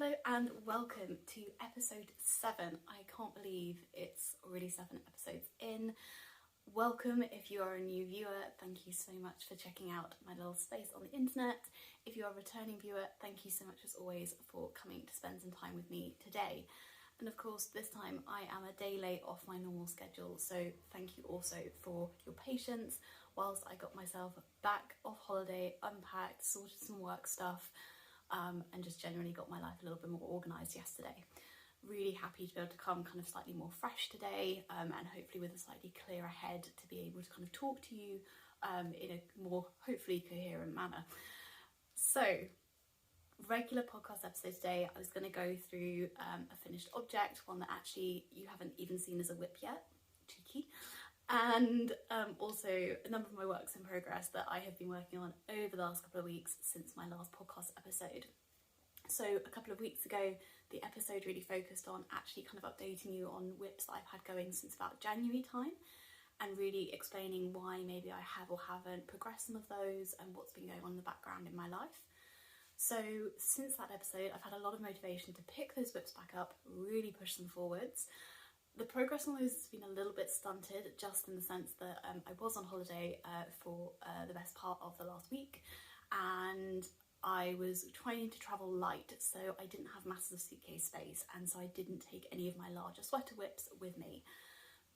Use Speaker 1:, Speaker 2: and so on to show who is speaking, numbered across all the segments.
Speaker 1: Hello and welcome to episode 7. I can't believe it's already 7 episodes in. Welcome if you are a new viewer, thank you so much for checking out my little space on the internet. If you are a returning viewer, thank you so much as always for coming to spend some time with me today. And of course this time I am a day late off my normal schedule, so thank you also for your patience whilst I got myself back off holiday, unpacked, sorted some work stuff, and just generally got my life a little bit more organised yesterday. Really happy to be able to come kind of slightly more fresh today, and hopefully with a slightly clearer head to be able to kind of talk to you in a more hopefully coherent manner. So, regular podcast episode today, I was going to go through a finished object, one that actually you haven't even seen as a whip yet, cheeky, and also a number of my works in progress that I have been working on over the last couple of weeks since my last podcast episode. So a couple of weeks ago, the episode really focused on actually kind of updating you on whips that I've had going since about January time, and really explaining why maybe I have or haven't progressed some of those and what's been going on in the background in my life. So since that episode, I've had a lot of motivation to pick those whips back up, really push them forwards. The progress on those has been a little bit stunted, just in the sense that I was on holiday for the best part of the last week, and I was trying to travel light, so I didn't have massive suitcase space, and so I didn't take any of my larger sweater whips with me.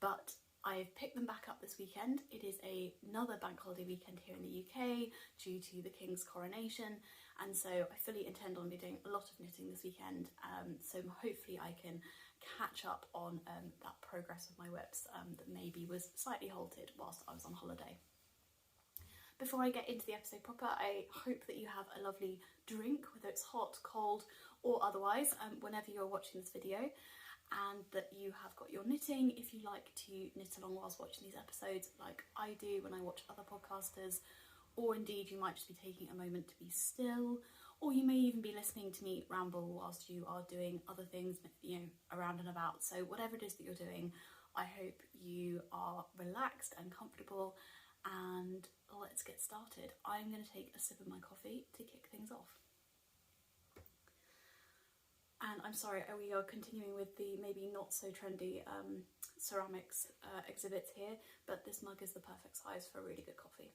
Speaker 1: But I've picked them back up this weekend. It is another bank holiday weekend here in the UK due to the King's coronation, and so I fully intend on doing a lot of knitting this weekend, so hopefully I can catch up on that progress of my whips that maybe was slightly halted whilst I was on holiday. Before I get into the episode proper, I hope that you have a lovely drink, whether it's hot, cold or otherwise, whenever you're watching this video, and that you have got your knitting if you like to knit along whilst watching these episodes like I do when I watch other podcasters, or indeed you might just be taking a moment to be still, or you may even be listening to me ramble whilst you are doing other things, you know, around and about. So whatever it is that you're doing, I hope you are relaxed and comfortable, and let's get started. I'm going to take a sip of my coffee to kick things off. And I'm sorry, we are continuing with the maybe not so trendy ceramics exhibits here, but this mug is the perfect size for a really good coffee.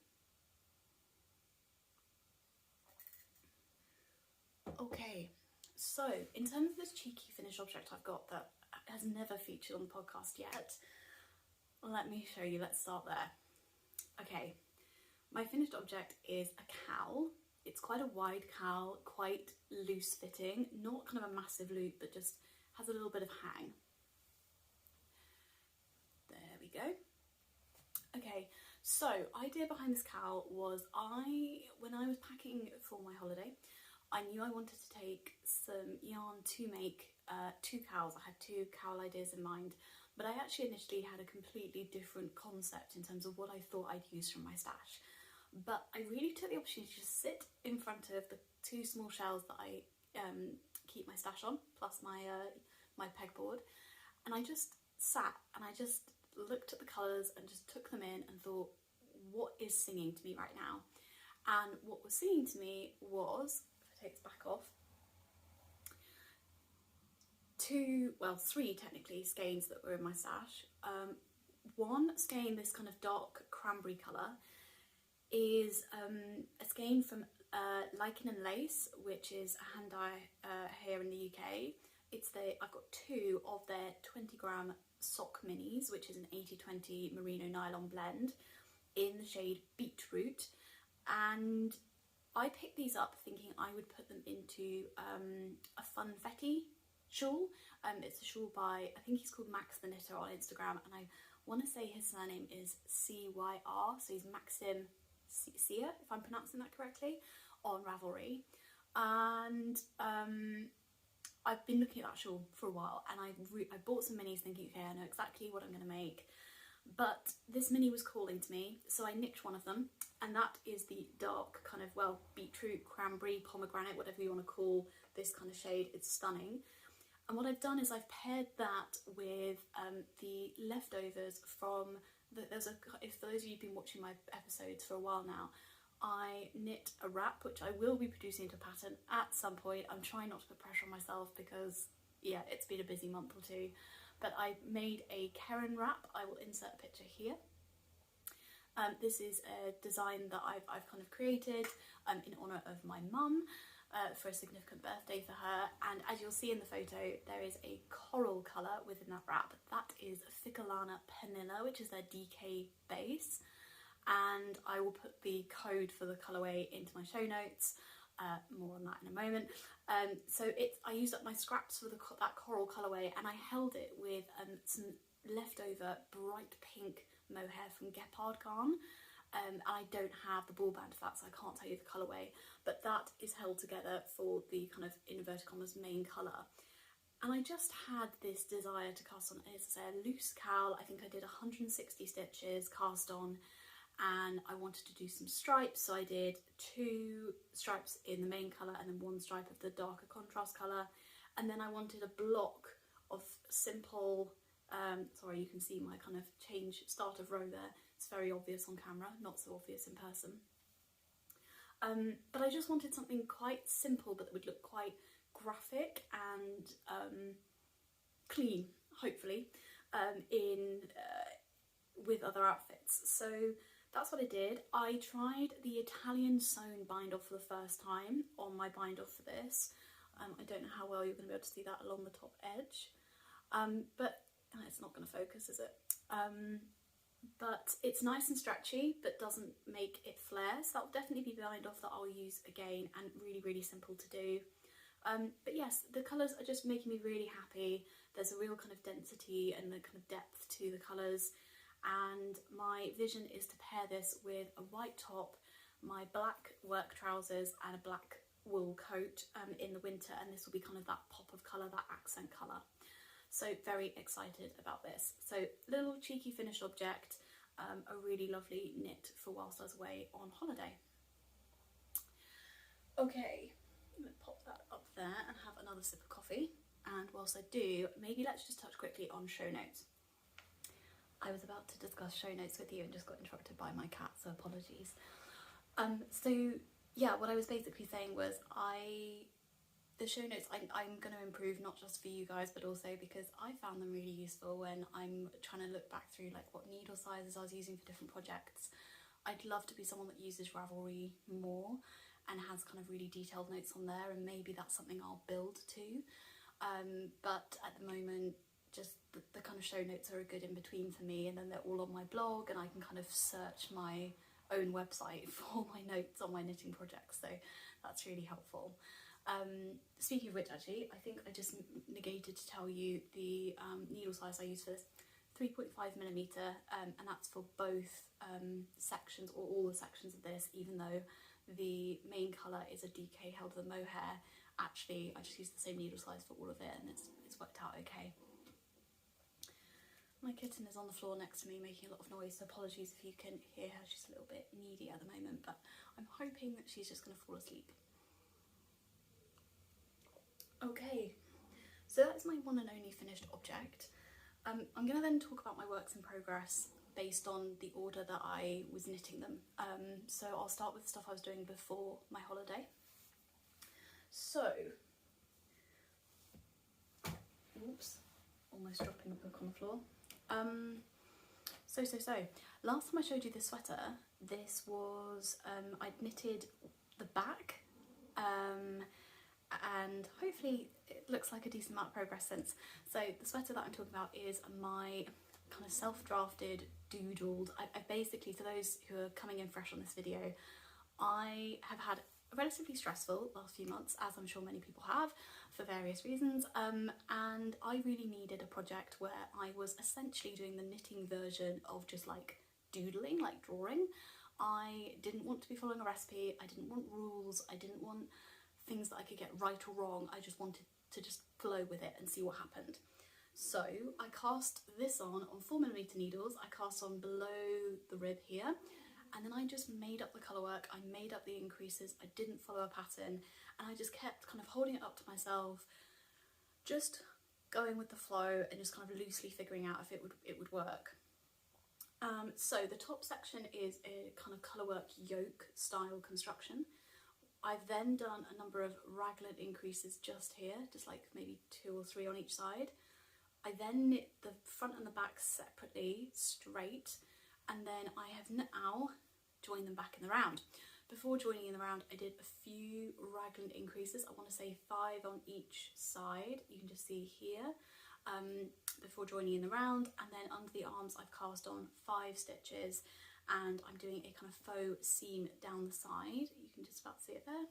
Speaker 1: Okay, so in terms of this cheeky finished object I've got that has never featured on the podcast yet, let me show you. Let's start there. Okay, my finished object is a cowl. It's quite a wide cowl, quite loose fitting, not kind of a massive loop, but just has a little bit of hang. There we go. Okay, so idea behind this cowl was when I was packing for my holiday, I knew I wanted to take some yarn to make 2 cowls. I had 2 cowl ideas in mind, but I actually initially had a completely different concept in terms of what I thought I'd use from my stash. But I really took the opportunity to just sit in front of the 2 small shelves that I keep my stash on, plus my pegboard, and I just sat and I just looked at the colours and just took them in and thought, what is singing to me right now? And what was singing to me was, if I take this back off, 3 technically skeins that were in my stash. One skein, this kind of dark cranberry colour, is a skein from Lichen and Lace, which is a hand dye here in the UK. I've got 2 of their 20-gram sock minis, which is an 80-20 merino nylon blend in the shade Beetroot, and I picked these up thinking I would put them into a funfetti shawl. It's a shawl by, I think he's called Max the Knitter on Instagram, and I want to say his surname is CYR, so he's Maxim Sia, if I'm pronouncing that correctly, on Ravelry. And I've been looking at that shawl for a while, and I bought some minis thinking, okay, I know exactly what I'm going to make, but this mini was calling to me, so I nicked one of them, and that is the dark kind of, well, beetroot, cranberry, pomegranate, whatever you want to call this kind of shade. It's stunning. And what I've done is I've paired that with the leftovers from, if those of you who've been watching my episodes for a while now, I knit a wrap, which I will be producing into a pattern at some point. I'm trying not to put pressure on myself because, yeah, it's been a busy month or two. But I made a Karen wrap. I will insert a picture here. This is a design that I've kind of created in honour of my mum for a significant birthday for her. And as you'll see in the photo, there is a coral colour within that wrap. That is Ficalana Panilla, which is their DK base. And I will put the code for the colourway into my show notes. More on that in a moment. So I used up my scraps for that coral colourway, and I held it with some leftover bright pink mohair from Gepard Garn. I don't have the ball band for that, so I can't tell you the colourway, but that is held together for the kind of inverted commas main colour. And I just had this desire to cast on, it's a loose cowl. I think I did 160 stitches cast on, and I wanted to do some stripes, so I did 2 stripes in the main colour and then 1 stripe of the darker contrast colour. And then I wanted a block of simple, sorry, you can see my kind of start of row there. It's very obvious on camera, not so obvious in person. But I just wanted something quite simple but that would look quite graphic and clean, hopefully, with other outfits. So that's what I did. I tried the Italian sewn bind off for the first time on my bind off for this. I don't know how well you're going to be able to see that along the top edge, but it's not going to focus, is it? But it's nice and stretchy, but doesn't make it flare, so that'll definitely be bind off that I'll use again, and really, really simple to do. But yes, the colours are just making me really happy. There's a real kind of density and the kind of depth to the colours, and my vision is to pair this with a white top, my black work trousers and a black wool coat in the winter, and this will be kind of that pop of colour, that accent colour. So very excited about this. So little cheeky finished object, a really lovely knit for whilst I was away on holiday. Okay, I'm going to pop that up there and have another sip of coffee. And whilst I do, maybe let's just touch quickly on show notes. I was about to discuss show notes with you and just got interrupted by my cat, so apologies. So yeah, what I was basically saying was the show notes I'm going to improve, not just for you guys, but also because I found them really useful when I'm trying to look back through like what needle sizes I was using for different projects. I'd love to be someone that uses Ravelry more and has kind of really detailed notes on there, and maybe that's something I'll build to. But at the moment, just the kind of show notes are a good in between for me, and then they're all on my blog, and I can kind of search my own website for my notes on my knitting projects, so that's really helpful. Speaking of which, actually, I think I just negated to tell you the needle size I use for this, 3.5mm, and that's for both sections, or all the sections of this, even though the main colour is a DK held with a mohair. Actually, I just used the same needle size for all of it, and it's worked out okay. My kitten is on the floor next to me making a lot of noise, so apologies if you can hear her. She's a little bit needy at the moment, but I'm hoping that she's just going to fall asleep. Okay, so that's my one and only finished object. I'm going to then talk about my works in progress based on the order that I was knitting them. So I'll start with the stuff I was doing before my holiday. So, oops, almost dropping a book on the floor. So, last time I showed you this sweater, this was, I'd knitted the back, and hopefully it looks like a decent amount of progress since. So the sweater that I'm talking about is my kind of self-drafted, doodled, I basically, for those who are coming in fresh on this video, I have had a relatively stressful last few months, as I'm sure many people have, for various reasons, and I really needed a project where I was essentially doing the knitting version of just like doodling, like drawing. I didn't want to be following a recipe, I didn't want rules, I didn't want things that I could get right or wrong. I just wanted to just flow with it and see what happened. So I cast this on 4mm needles. I cast on below the rib here, and then I just made up the colour work. I made up the increases. I didn't follow a pattern, and I just kept kind of holding it up to myself, just going with the flow and just kind of loosely figuring out if it would work. So the top section is a kind of colourwork yoke style construction. I've then done a number of raglan increases just here, just like maybe 2 or 3 on each side. I then knit the front and the back separately, straight, and then I have now joined them back in the round. Before joining in the round, I did a few raglan increases. I want to say 5 on each side. You can just see here. Before joining in the round, and then under the arms I've cast on 5 stitches, and I'm doing a kind of faux seam down the side. You can just about see it there.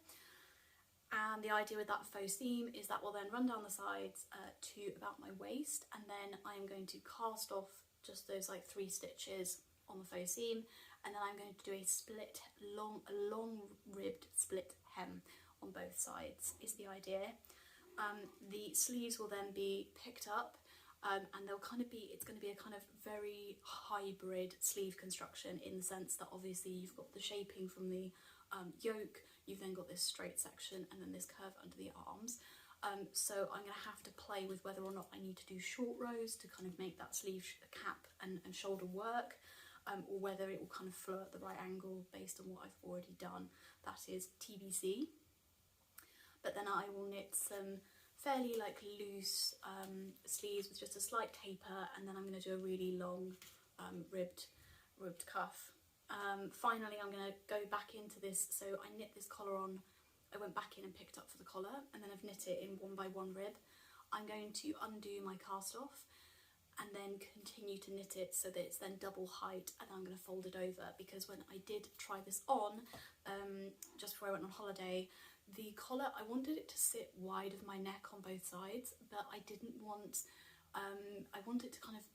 Speaker 1: And the idea with that faux seam is that will then run down the sides to about my waist, and then I'm going to cast off just those like 3 stitches on the faux seam, and then I'm going to do a split long ribbed split hem on both sides is the idea. The sleeves will then be picked up, and they'll kind of be, it's going to be a kind of very hybrid sleeve construction, in the sense that obviously you've got the shaping from the yoke, you've then got this straight section, and then this curve under the arms. So I'm going to have to play with whether or not I need to do short rows to kind of make that sleeve cap and shoulder work, or whether it will kind of flow at the right angle based on what I've already done. That is TBC. But then I will knit some fairly like loose sleeves with just a slight taper, and then I'm going to do a really long ribbed cuff. Finally, I'm going to go back into this. So I knit this collar on, I went back in and picked up for the collar, and then I've knit it in 1 by 1 rib. I'm going to undo my cast off and then continue to knit it so that it's then double height, and I'm going to fold it over, because when I did try this on just before I went on holiday, the collar, I wanted it to sit wide of my neck on both sides, but I didn't want, I want it to kind of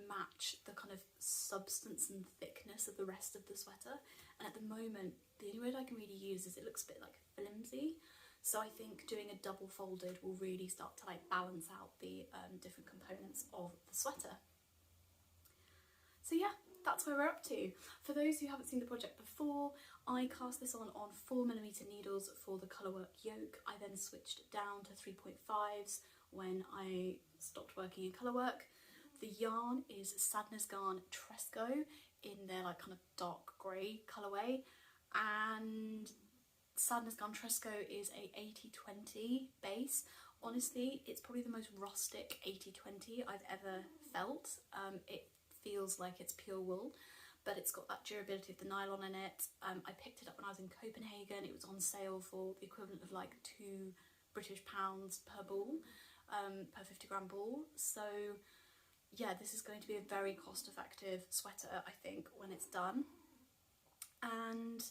Speaker 1: match the kind of substance and thickness of the rest of the sweater, and at the moment the only word I can really use is it looks a bit like flimsy. So I think doing a double folded will really start to like balance out the different components of the sweater. So yeah, that's where we're up to. For those who haven't seen the project before, I cast this on 4mm needles for the colourwork yoke. I then switched down to 3.5s when I stopped working in colourwork. The yarn is Sadness Garn Tresco in their like kind of dark grey colourway, and Sadness Garn Tresco is a 80/20 base. Honestly, it's probably the most rustic 80/20 I've ever felt. It feels like it's pure wool, but it's got that durability of the nylon in it. I picked it up when I was in Copenhagen. It was on sale for the equivalent of like £2 British per ball, per 50-gram ball. So yeah, this is going to be a very cost-effective sweater, I think, when it's done. And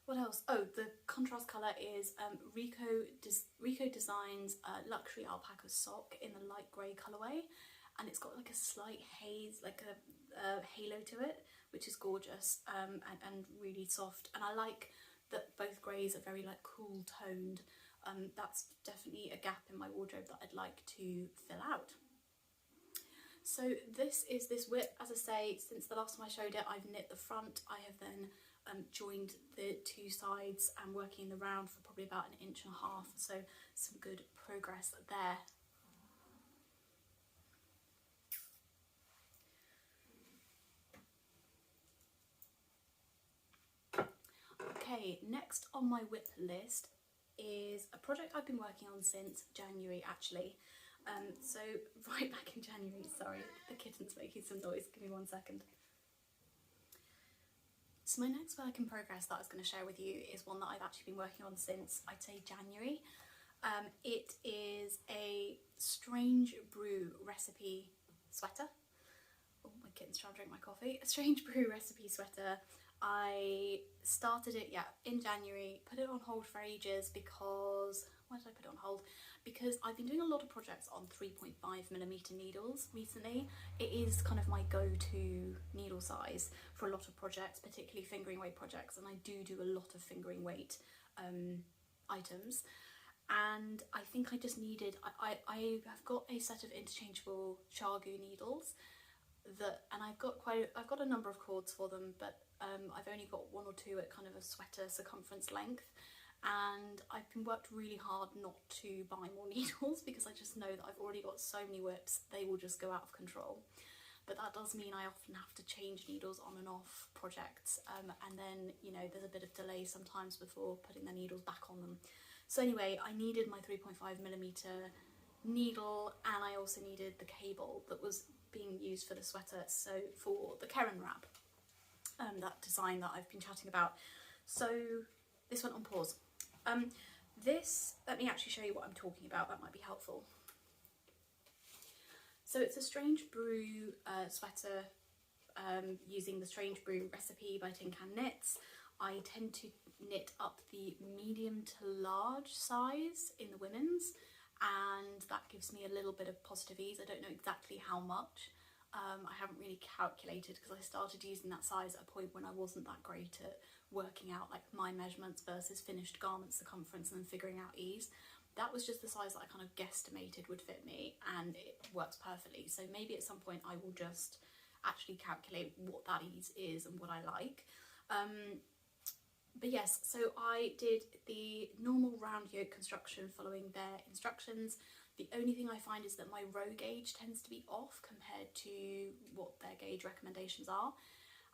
Speaker 1: what else? Oh, the contrast colour is Rico Designs Luxury Alpaca Sock in the light grey colourway, and it's got like a slight haze, like a halo to it, which is gorgeous, and really soft. And I like that both greys are very like cool toned. That's definitely a gap in my wardrobe that I'd like to fill out. So this is this whip. As I say, since the last time I showed it, I've knit the front. I have then joined the 2 sides and working the round for probably about 1.5 inches, so some good progress there. Okay, next on my whip list is a project I've been working on since January actually. So right back in January, sorry, the kitten's making some noise, give me 1 second. So my next work in progress that I was going to share with you is one that I've actually been working on since, I'd say, January. It is a Strange Brew recipe sweater. Oh, my kitten's trying to drink my coffee. A Strange Brew recipe sweater. I started it, yeah, in January, put it on hold for ages because, why did I put it on hold? Because I've been doing a lot of projects on 3.5mm needles recently. It is kind of my go-to needle size for a lot of projects, particularly fingering weight projects, and I do a lot of fingering weight items. And I think I just needed, I have got a set of interchangeable Chargu needles and I've got a number of cords for them, but I've only got 1 or 2 at kind of a sweater circumference length, and I've been worked really hard not to buy more needles because I just know that I've already got so many whips, they will just go out of control. but that does mean I often have to change needles on and off projects, and then, you know, there's a bit of delay sometimes before putting the needles back on them. So anyway, I needed my 3.5mm needle, and I also needed the cable that was being used for the sweater, so for the Keren wrap, that design that I've been chatting about. So this went on pause. Let me actually show you what I'm talking about, that might be helpful. So it's a Strange Brew sweater, using the Strange Brew recipe by Tin Can Knits. I tend to knit up the medium to large size in the women's, and that gives me a little bit of positive ease. I don't know exactly how much. I haven't really calculated, because I started using that size at a point when I wasn't that great at working out like my measurements versus finished garment circumference and then figuring out ease. That was just the size that I kind of guesstimated would fit me, and it works perfectly. So maybe at some point I will just actually calculate what that ease is and what I like. But yes, so I did the normal round yoke construction following their instructions. The only thing I find is that my row gauge tends to be off compared to what their gauge recommendations are.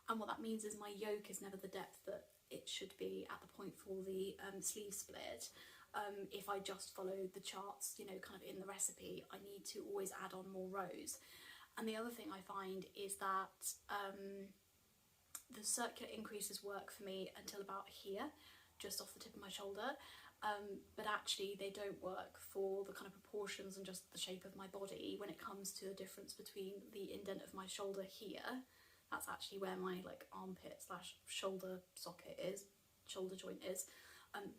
Speaker 1: And what that means is my yoke is never the depth that it should be at the point for the sleeve split. If I just follow the charts, you know, kind of in the recipe, I need to always add on more rows. And the other thing I find is that the circular increases work for me until about here, just off the tip of my shoulder, but actually they don't work for the kind of proportions and just the shape of my body when it comes to the difference between the indent of my shoulder here. That's actually where my like armpit slash shoulder socket is, shoulder joint is,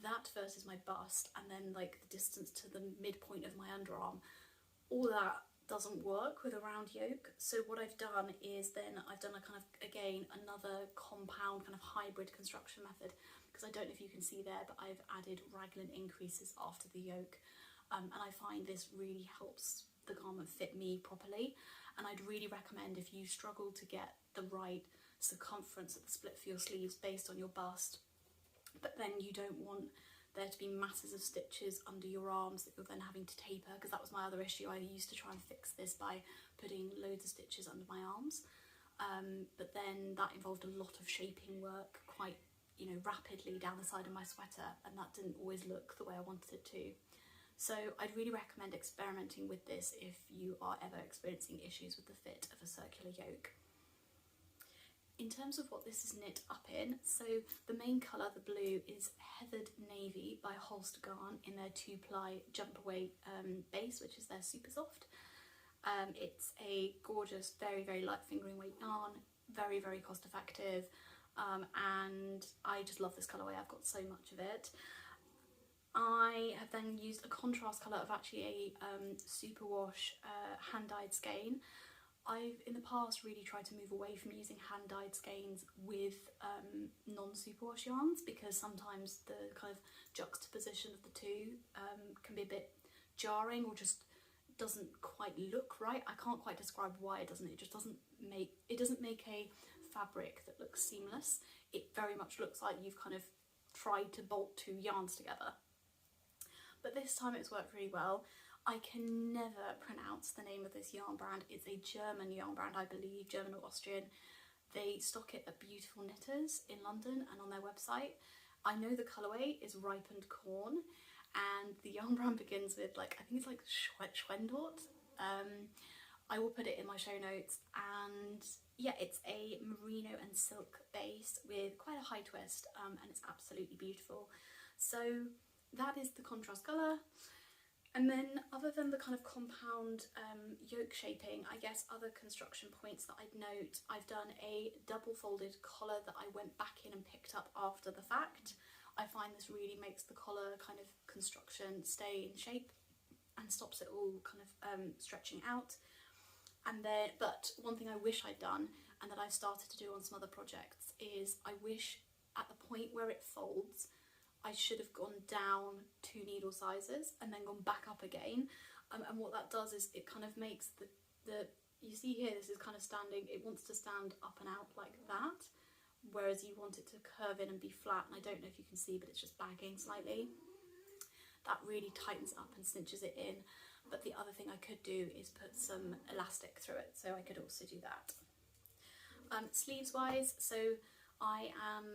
Speaker 1: that versus my bust, and then like the distance to the midpoint of my underarm. All that doesn't work with a round yoke. So what I've done is then I've done a kind of, again, another compound kind of hybrid construction method, because I don't know if you can see there, but I've added raglan increases after the yoke, and I find this really helps the garment fit me properly. And I'd really recommend, if you struggle to get the right circumference at the split for your sleeves based on your bust, but then you don't want there to be masses of stitches under your arms that you're then having to taper, because that was my other issue. I used to try and fix this by putting loads of stitches under my arms, but then that involved a lot of shaping work quite, you know, rapidly down the side of my sweater, and that didn't always look the way I wanted it to. So I'd really recommend experimenting with this if you are ever experiencing issues with the fit of a circular yoke. In terms of what this is knit up in, so the main colour, the blue, is Heathered Navy by Holster Garn in their 2-ply jumper weight base, which is their super soft. It's a gorgeous, very, very light fingering weight yarn, very, very cost effective, and I just love this colourway. I've got so much of it. I have then used a contrast colour of actually a superwash hand-dyed skein. I've in the past really tried to move away from using hand-dyed skeins with non-superwash yarns, because sometimes the kind of juxtaposition of the two can be a bit jarring, or just doesn't quite look right. I can't quite describe why it doesn't. It just doesn't make a fabric that looks seamless. It very much looks like you've kind of tried to bolt two yarns together. But this time it's worked really well. I can never pronounce the name of this yarn brand. It's a German yarn brand, I believe, German or Austrian. They stock it at Beautiful Knitters in London and on their website. I know the colourway is Ripened Corn, and the yarn brand begins with, like, I think it's like Schwendort. I will put it in my show notes, and yeah, it's a merino and silk base with quite a high twist, and it's absolutely beautiful. So that is the contrast colour. And then, other than the kind of compound yoke shaping, I guess other construction points that I'd note, I've done a double folded collar that I went back in and picked up after the fact. I find this really makes the collar kind of construction stay in shape and stops it all kind of stretching out. And then, but one thing I wish I'd done, and that I've started to do on some other projects, is I wish at the point where it folds, I should have gone down 2 needle sizes and then gone back up again, and what that does is it kind of makes the you see here, this is kind of standing, it wants to stand up and out like that, whereas you want it to curve in and be flat, and I don't know if you can see, but it's just bagging slightly. That really tightens up and cinches it in. but the other thing I could do is put some elastic through it, so I could also do that. Sleeves wise, so I am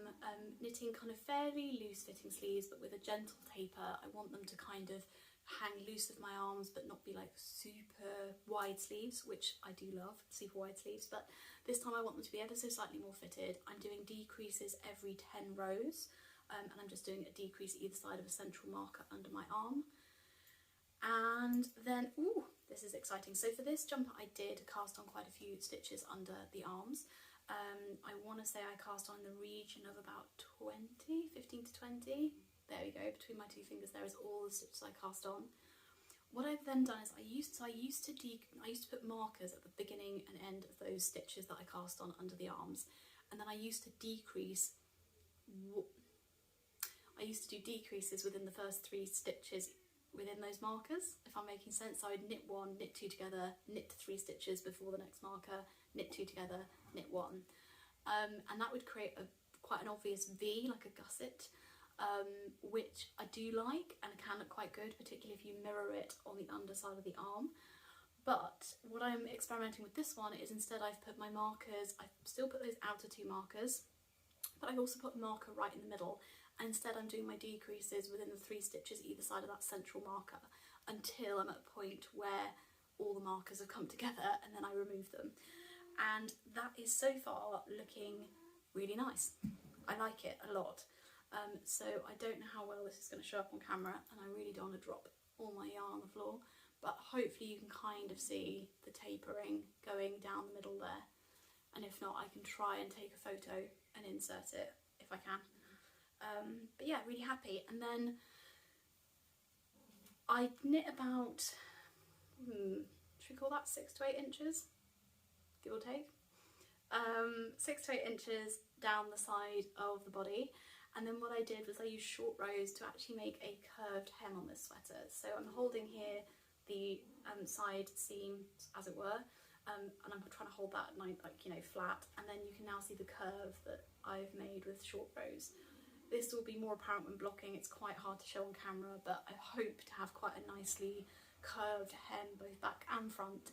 Speaker 1: knitting kind of fairly loose fitting sleeves, but with a gentle taper. I want them to kind of hang loose of my arms but not be like super wide sleeves, which I do love, super wide sleeves, but this time I want them to be ever so slightly more fitted. I'm doing decreases every 10 rows, and I'm just doing a decrease either side of a central marker under my arm. And then, ooh, this is exciting. So for this jumper I did cast on quite a few stitches under the arms. I want to say I cast on the region of about 15 to 20. There we go, between my two fingers there is all the stitches I cast on. What I've then done is I used to put markers at the beginning and end of those stitches that I cast on under the arms, and then I used to decrease. I used to do decreases within the first 3 stitches within those markers, if I'm making sense. So I'd knit 1, knit 2 together, knit 3 stitches before the next marker, knit 2 together, knit 1, and that would create quite an obvious V, like a gusset, which I do like and can look quite good, particularly if you mirror it on the underside of the arm. But what I'm experimenting with this one is, instead I've put my markers, I've still put those outer 2 markers, but I've also put a marker right in the middle, and instead I'm doing my decreases within the 3 stitches either side of that central marker until I'm at a point where all the markers have come together, and then I remove them. And that is so far looking really nice. I like it a lot. So I don't know how well this is going to show up on camera, and I really don't want to drop all my yarn on the floor, but hopefully you can kind of see the tapering going down the middle there, and if not I can try and take a photo and insert it if I can. But yeah, really happy. And then I knit about, should we call that 6 to 8 inches, give or take? 6 to 8 inches down the side of the body. And then what I did was I used short rows to actually make a curved hem on this sweater. So I'm holding here the side seam, as it were, and I'm trying to hold that like, you know, flat, and then you can now see the curve that I've made with short rows. This will be more apparent when blocking, it's quite hard to show on camera, but I hope to have quite a nicely curved hem both back and front.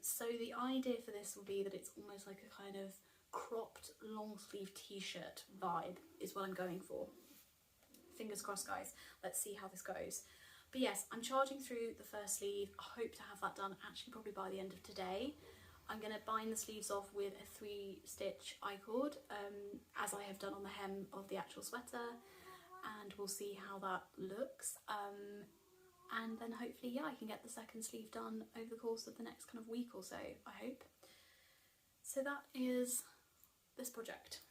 Speaker 1: So the idea for this will be that it's almost like a kind of cropped long sleeve t-shirt vibe is what I'm going for. Fingers crossed, guys, let's see how this goes. But yes, I'm charging through the first sleeve. I hope to have that done actually probably by the end of today. I'm going to bind the sleeves off with a 3-stitch I-cord, as I have done on the hem of the actual sweater, and we'll see how that looks. And then hopefully, yeah, I can get the second sleeve done over the course of the next kind of week or so, I hope. So that is this project.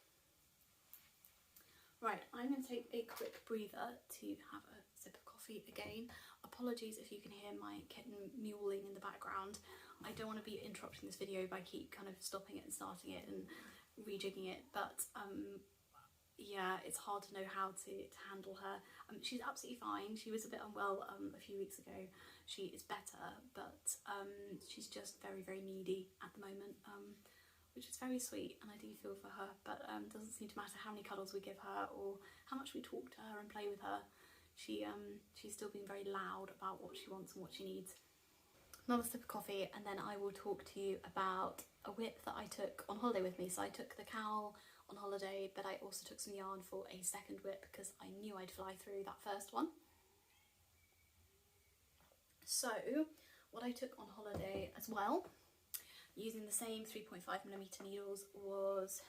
Speaker 1: Right, I'm going to take a quick breather to have a sip of coffee again. Apologies if you can hear my kitten mewling in the background. I don't want to be interrupting this video by keep kind of stopping it and starting it and rejigging it, but yeah, it's hard to know how to handle her. She's absolutely fine. She was a bit unwell a few weeks ago. She is better, but she's just very, very needy at the moment, which is very sweet, and I do feel for her, but it doesn't seem to matter how many cuddles we give her or how much we talk to her and play with her. She's still being very loud about what she wants and what she needs. Another sip of coffee, and then I will talk to you about a whip that I took on holiday with me. So I took the cowl on holiday, but I also took some yarn for a second whip because I knew I'd fly through that first one. So what I took on holiday as well, using the same 3.5mm needles, was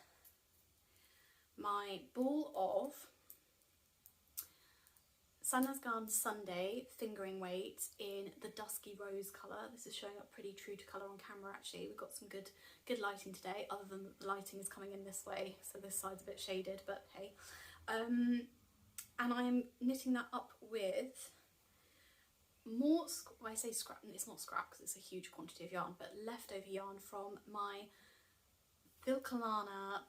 Speaker 1: my ball of Sanasgarn Sunday fingering weight in the dusky rose colour. This is showing up pretty true to colour on camera actually. We've got some good lighting today, other than the lighting is coming in this way, so this side's a bit shaded, but hey. And I'm knitting that up with more, well, I say scrap, it's not scrap because it's a huge quantity of yarn, but leftover yarn from my Filcolana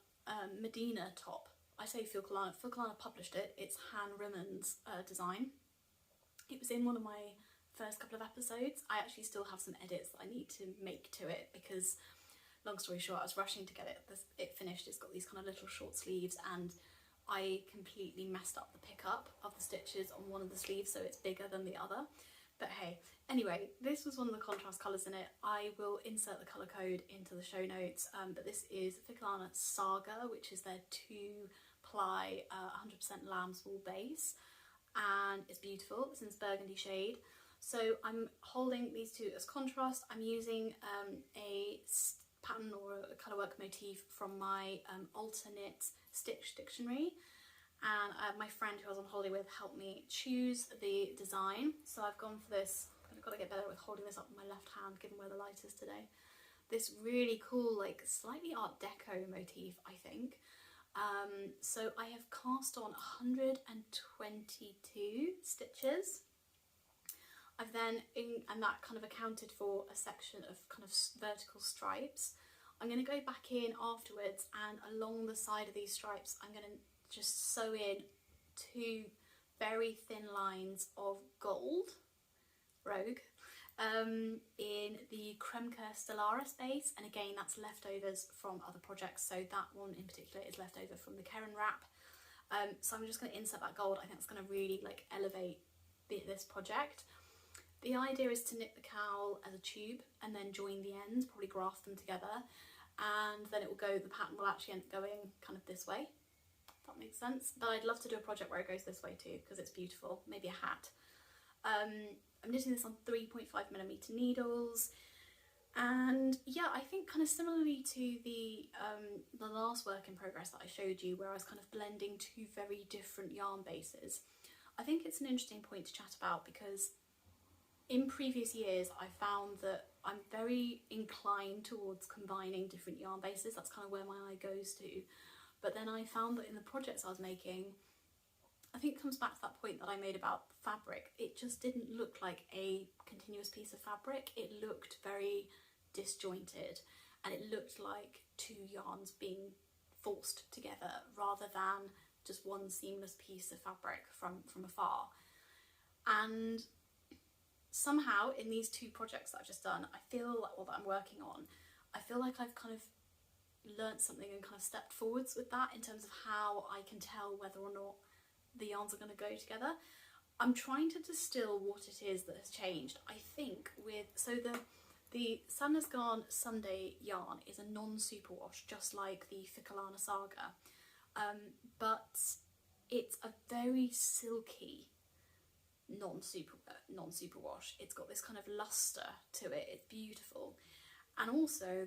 Speaker 1: Medina top. I say Filcolana published it, it's Han Rimmond's design. It was in one of my first couple of episodes. I actually still have some edits that I need to make to it because, long story short, I was rushing to get it finished. It's got these kind of little short sleeves, and I completely messed up the pickup of the stitches on one of the sleeves, so it's bigger than the other. But hey, anyway, this was one of the contrast colours in it. I will insert the colour code into the show notes, but this is Ficalana Saga, which is their 2-ply 100% lamb's wool base, and it's beautiful. It's in this burgundy shade. So I'm holding these two as contrast. I'm using a pattern or a colourwork motif from my work.knits stitch dictionary, and my friend who I was on holiday with helped me choose the design. So I've gone for this, I've got to get better with holding this up with my left hand given where the light is today. This really cool, like slightly Art Deco motif, I think. So I have cast on 122 stitches. I've then, and that kind of accounted for a section of kind of vertical stripes. I'm going to go back in afterwards, and along the side of these stripes I'm going to just sew in 2 very thin lines of gold, Rogue, in the Kremke Stellaris base, and again that's leftovers from other projects, so that one in particular is left over from the Keren wrap. So I'm just going to insert that gold. I think it's going to really like elevate this project. The idea is to knit the cowl as a tube and then join the ends, probably graft them together, and then it will go, the pattern will actually end up going kind of this way, if that makes sense. But I'd love to do a project where it goes this way too, because it's beautiful. Maybe a hat. I'm knitting this on 3.5mm needles, and yeah, I think kind of similarly to the last work in progress that I showed you, where I was kind of blending 2 very different yarn bases. I think it's an interesting point to chat about, because in previous years I found that I'm very inclined towards combining different yarn bases. That's kind of where my eye goes to. But then I found that in the projects I was making, I think it comes back to that point that I made about fabric. It just didn't look like a continuous piece of fabric. It looked very disjointed, and it looked like 2 yarns being forced together rather than just one seamless piece of fabric from afar. And somehow in these 2 projects that I've just done, I feel like, or that I'm working on, I feel like I've kind of learnt something and kind of stepped forwards with that in terms of how I can tell whether or not the yarns are going to go together. I'm trying to distill what it is that has changed. I think with, so the Sadness Garn Sunday yarn is a non-superwash, just like the Ficalana Saga, but it's a very silky non-superwash. It's got this kind of luster to it. It's beautiful. And also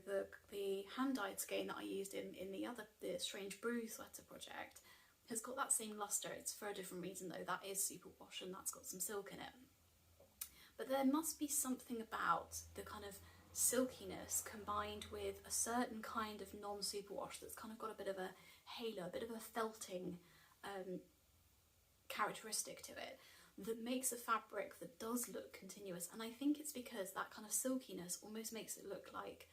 Speaker 1: the hand-dyed skein that I used in the Strange Brew sweater project has got that same luster. It's for a different reason though. That is superwash and that's got some silk in it. But there must be something about the kind of silkiness combined with a certain kind of non-superwash that's kind of got a bit of a halo, a bit of a felting characteristic to it, that makes a fabric that does look continuous. And I think it's because that kind of silkiness almost makes it look like,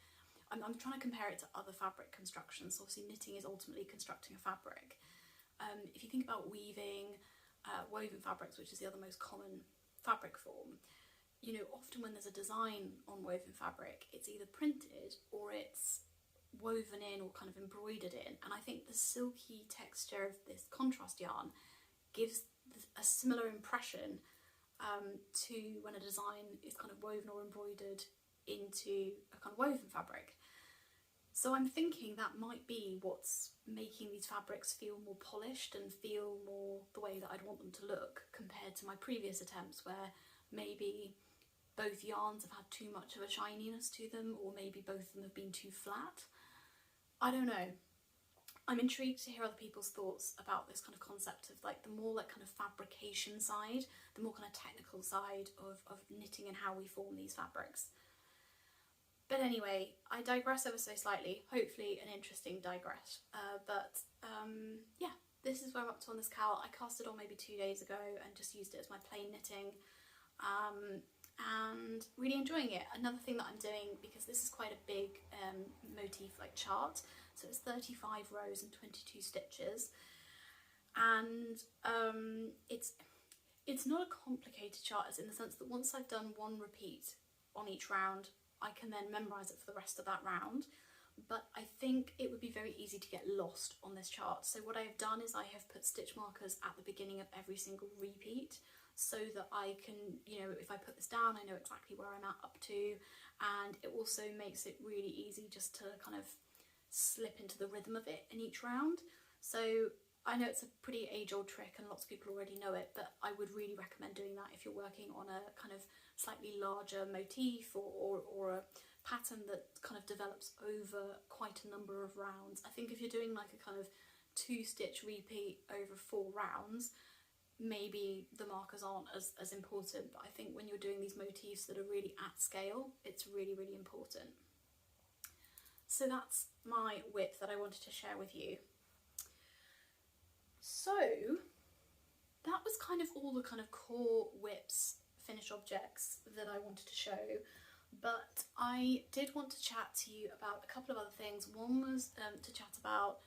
Speaker 1: I'm trying to compare it to other fabric constructions. So obviously knitting is ultimately constructing a fabric. If you think about weaving, woven fabrics, which is the other most common fabric form, you know, often when there's a design on woven fabric, it's either printed or it's woven in or kind of embroidered in. And I think the silky texture of this contrast yarn gives a similar impression to when a design is kind of woven or embroidered into a kind of woven fabric. So I'm thinking that might be what's making these fabrics feel more polished and feel more the way that I'd want them to look, compared to my previous attempts where maybe both yarns have had too much of a shininess to them, or maybe both of them have been too flat. I don't know. I'm intrigued to hear other people's thoughts about this kind of concept of like the more like kind of fabrication side, the more kind of technical side of knitting and how we form these fabrics. But anyway, I digress ever so slightly, hopefully an interesting digress. Yeah, this is where I'm up to on this cowl. I cast it on maybe 2 days ago and just used it as my plain knitting, and really enjoying it. Another thing that I'm doing, because this is quite a big motif like chart, so it's 35 rows and 22 stitches, and it's not a complicated chart as in the sense that once I've done one repeat on each round, I can then memorise it for the rest of that round. But I think it would be very easy to get lost on this chart. So what I have done is I have put stitch markers at the beginning of every single repeat. so that I can, you know, if I put this down, I know exactly where I'm at up to, and it also makes it really easy just to kind of slip into the rhythm of it in each round. So I know it's a pretty age-old trick and lots of people already know it, but I would really recommend doing that if you're working on a kind of slightly larger motif or a pattern that kind of develops over quite a number of rounds. I think if you're doing like a kind of 2-stitch repeat over 4 rounds, maybe the markers aren't as important, but I think when you're doing these motifs that are really at scale, it's really, really important. So that's my whip that I wanted to share with you. So that was kind of all the kind of core whips, finished objects that I wanted to show, but I did want to chat to you about a couple of other things. One was to chat about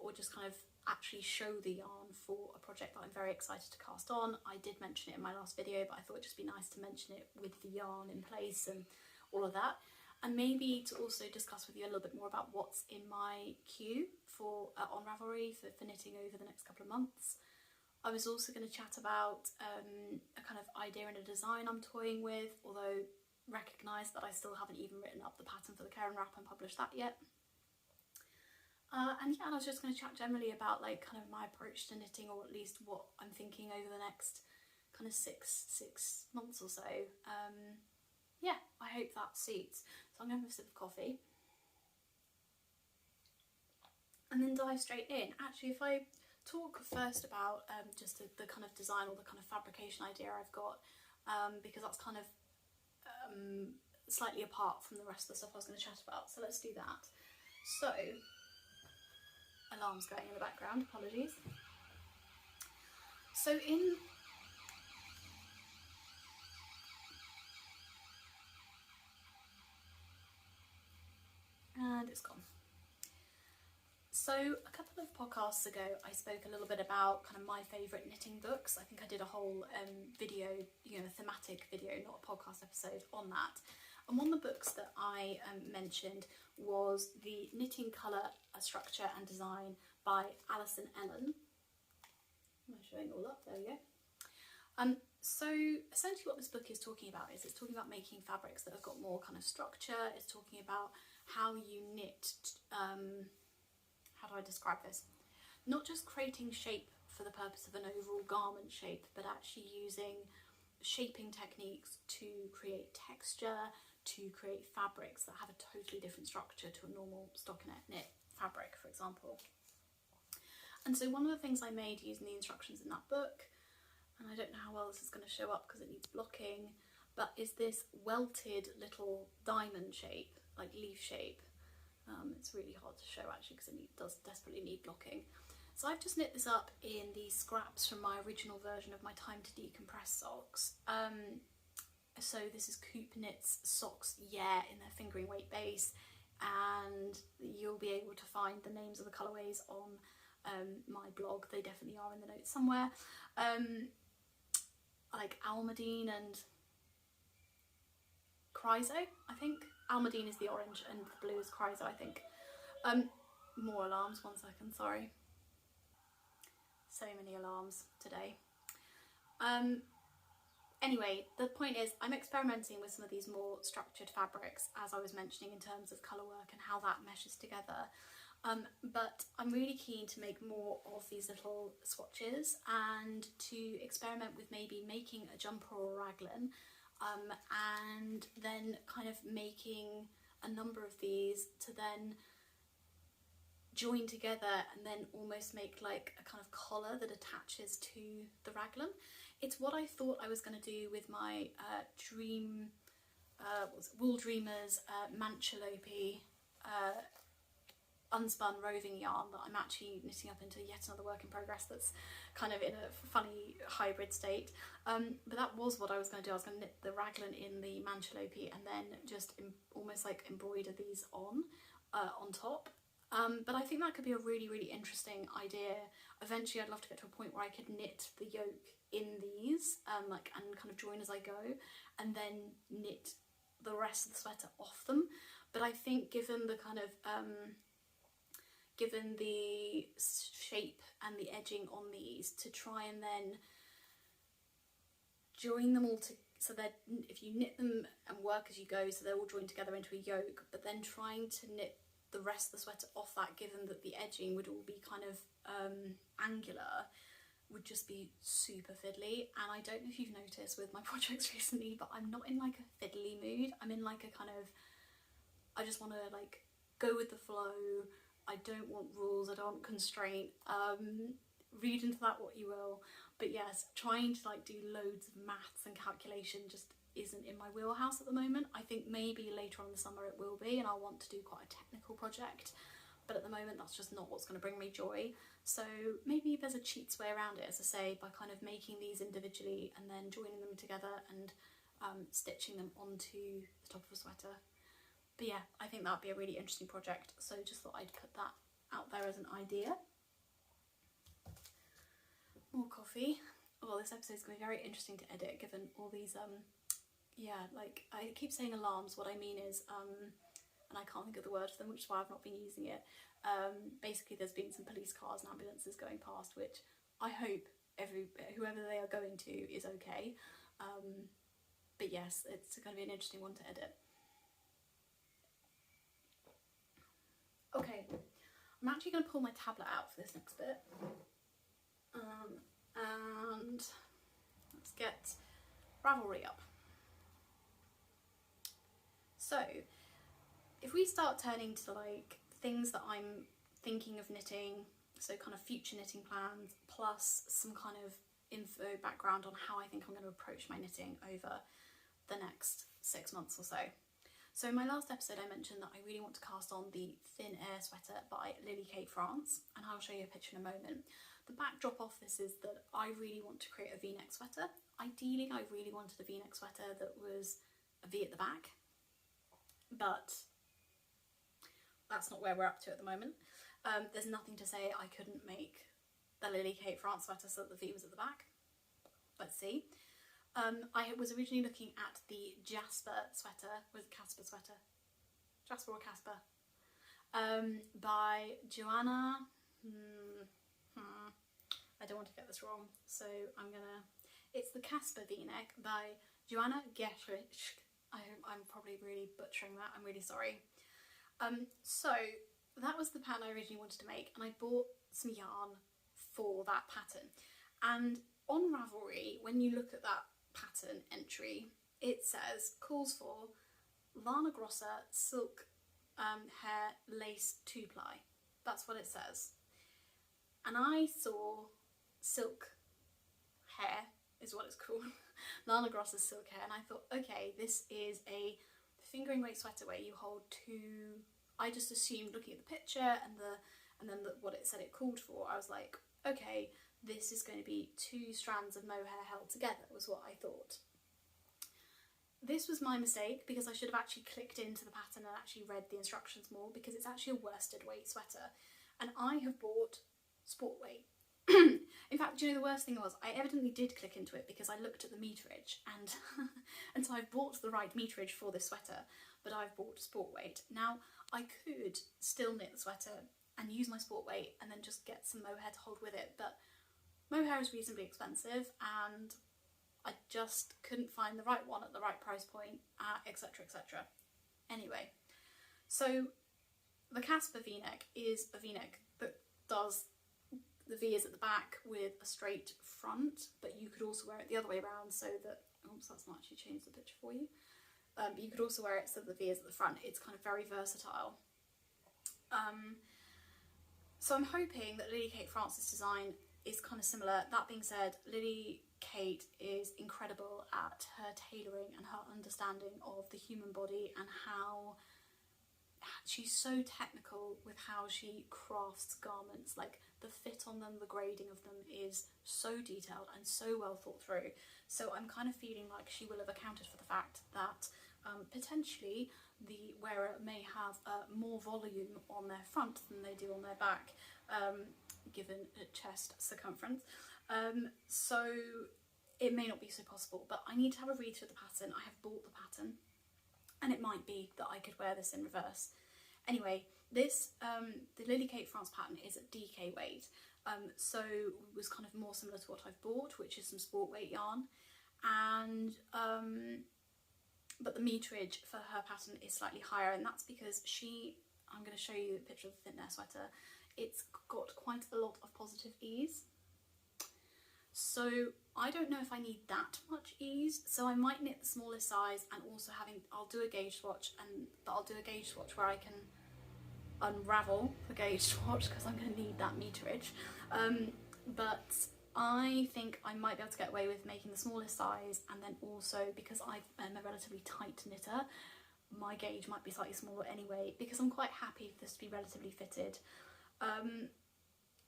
Speaker 1: or just kind of actually show the yarn for a project that I'm very excited to cast on. I did mention it in my last video, but I thought it'd just be nice to mention it with the yarn in place and all of that. And maybe to also discuss with you a little bit more about what's in my queue for on Ravelry for knitting over the next couple of months. I was also going to chat about a kind of idea and a design I'm toying with, although recognise that I still haven't even written up the pattern for the Karen wrap and published that yet. And yeah, I was just going to chat generally about like kind of my approach to knitting, or at least what I'm thinking over the next kind of six months or so. Yeah, I hope that suits. So I'm going to have a sip of coffee and then dive straight in. Actually, if I talk first about just the kind of design or the kind of fabrication idea I've got, because that's kind of slightly apart from the rest of the stuff I was going to chat about. So let's do that. So, alarm's going in the background, apologies. So and it's gone. So a couple of podcasts ago I spoke a little bit about kind of my favourite knitting books. I think I did a whole video, you know, a thematic video, not a podcast episode, on that. And one of the books that I mentioned was the Knitting Colour, Structure and Design by Alison Ellen. I'm showing it all up, there we go. So essentially what this book is talking about is it's talking about making fabrics that have got more kind of structure. It's talking about how you knit, how do I describe this? Not just creating shape for the purpose of an overall garment shape, but actually using shaping techniques to create texture, to create fabrics that have a totally different structure to a normal stockinette knit fabric, for example. And so one of the things I made using the instructions in that book, and I don't know how well this is going to show up because it needs blocking, but is this welted little diamond shape, like leaf shape. It's really hard to show actually because it does desperately need blocking. So I've just knit this up in the scraps from my original version of my Time to Decompress socks. So this is Coop Knits socks, yeah, in their fingering weight base, and you'll be able to find the names of the colourways on my blog. They definitely are in the notes somewhere. Like Almadine and Chryso, I think. Almadine is the orange and the blue is Chryso, I think. More alarms, 1 second, sorry. So many alarms today. Anyway, the point is I'm experimenting with some of these more structured fabrics, as I was mentioning, in terms of colour work and how that meshes together. But I'm really keen to make more of these little swatches and to experiment with maybe making a jumper or a raglan, and then kind of making a number of these to then join together and then almost make like a kind of collar that attaches to the raglan. It's what I thought I was going to do with my Wool Dreamers Manchalope unspun roving yarn that I'm actually knitting up into yet another work in progress that's kind of in a funny hybrid state. But that was what I was going to do. I was going to knit the raglan in the Manchalope and then just almost like embroider these on top. But I think that could be a really, really interesting idea. Eventually I'd love to get to a point where I could knit the yoke in these and kind of join as I go, and then knit the rest of the sweater off them. But I think given the kind of given the shape and the edging on these, to try and then join them all to, so that if you knit them and work as you go, so they're all joined together into a yoke, but then trying to knit the rest of the sweater off that, given that the edging would all be kind of angular, would just be super fiddly. And I don't know if you've noticed with my projects recently, but I'm not in like a fiddly mood. I'm in like a kind of, I just want to like go with the flow. I don't want rules, I don't want constraint. Read into that what you will, but yes, trying to like do loads of maths and calculation just isn't in my wheelhouse at the moment. I think maybe later on in the summer it will be, and I want to do quite a technical project, but at the moment that's just not what's going to bring me joy. So maybe there's a cheats way around it, as I say, by kind of making these individually and then joining them together and stitching them onto the top of a sweater. But yeah, I think that would be a really interesting project, so just thought I'd put that out there as an idea. More coffee. Well, this episode's going to be very interesting to edit, given all these, yeah, like, I keep saying alarms. What I mean is, and I can't think of the word for them, which is why I've not been using it. Basically, there's been some police cars and ambulances going past, which I hope whoever they are going to is okay. But yes, it's going to be an interesting one to edit. Okay, I'm actually going to pull my tablet out for this next bit. And let's get Ravelry up. So if we start turning to like things that I'm thinking of knitting, so kind of future knitting plans plus some kind of info background on how I think I'm going to approach my knitting over the next 6 months or so. So in my last episode I mentioned that I really want to cast on the Thin Air sweater by Lily Kate France, and I'll show you a picture in a moment. The backdrop of this is that I really want to create a V-neck sweater. Ideally, I really wanted a V-neck sweater that was a V at the back, but that's not where we're up to at the moment. There's nothing to say I couldn't make the Lily Kate France sweater so that the V was at the back. Let's see. I was originally looking at the Jasper sweater, Casper sweater? Jasper or Casper? By Joanna, I don't want to get this wrong, so it's the Casper V-neck by Joanna Gertrich. I'm probably really butchering that, I'm really sorry. So that was the pattern I originally wanted to make, and I bought some yarn for that pattern. And on Ravelry, when you look at that pattern entry, it says, calls for Lana Grossa silk hair lace 2-ply. That's what it says. And I saw silk hair is what it's called. Lana Grossa silk hair, and I thought, okay, this is a fingering weight sweater where you hold two. I just assumed, looking at the picture and then what it said it called for, I was like, okay, this is going to be 2 strands of mohair held together, was what I thought. This was my mistake, because I should have actually clicked into the pattern and actually read the instructions more, because it's actually a worsted weight sweater, and I have bought sport weight. In fact, do you know the worst thing was, I evidently did click into it because I looked at the meterage, and and so I've bought the right meterage for this sweater, but I've bought sport weight. Now, I could still knit the sweater and use my sport weight and then just get some mohair to hold with it, but mohair is reasonably expensive and I just couldn't find the right one at the right price point, etc, etc. Anyway, so the Casper V-neck is a V-neck that does, the V is at the back with a straight front, but you could also wear it the other way around so that, oops, that's not actually changed the picture for you. But you could also wear it so that the V is at the front. It's kind of very versatile. So I'm hoping that Lily Kate France's design is kind of similar. That being said, Lily Kate is incredible at her tailoring and her understanding of the human body, and how she's so technical with how she crafts garments. Like, the fit on them, the grading of them is so detailed and so well thought through. So I'm kind of feeling like she will have accounted for the fact that potentially the wearer may have more volume on their front than they do on their back, given chest circumference. So it may not be so possible, but I need to have a read through the pattern. I have bought the pattern, and it might be that I could wear this in reverse. Anyway, this, the Lily Kate France pattern is at DK weight, so it was kind of more similar to what I've bought, which is some sport weight yarn. and but the meterage for her pattern is slightly higher, and that's because I'm going to show you a picture of the thin air sweater. It's got quite a lot of positive ease, so I don't know if I need that much ease, so I might knit the smallest size, and also I'll do a gauge swatch, but I'll do a gauge swatch where I can unravel the gauge swatch because I'm going to need that meterage, but I think I might be able to get away with making the smallest size, and then also because I am a relatively tight knitter, my gauge might be slightly smaller anyway, because I'm quite happy for this to be relatively fitted.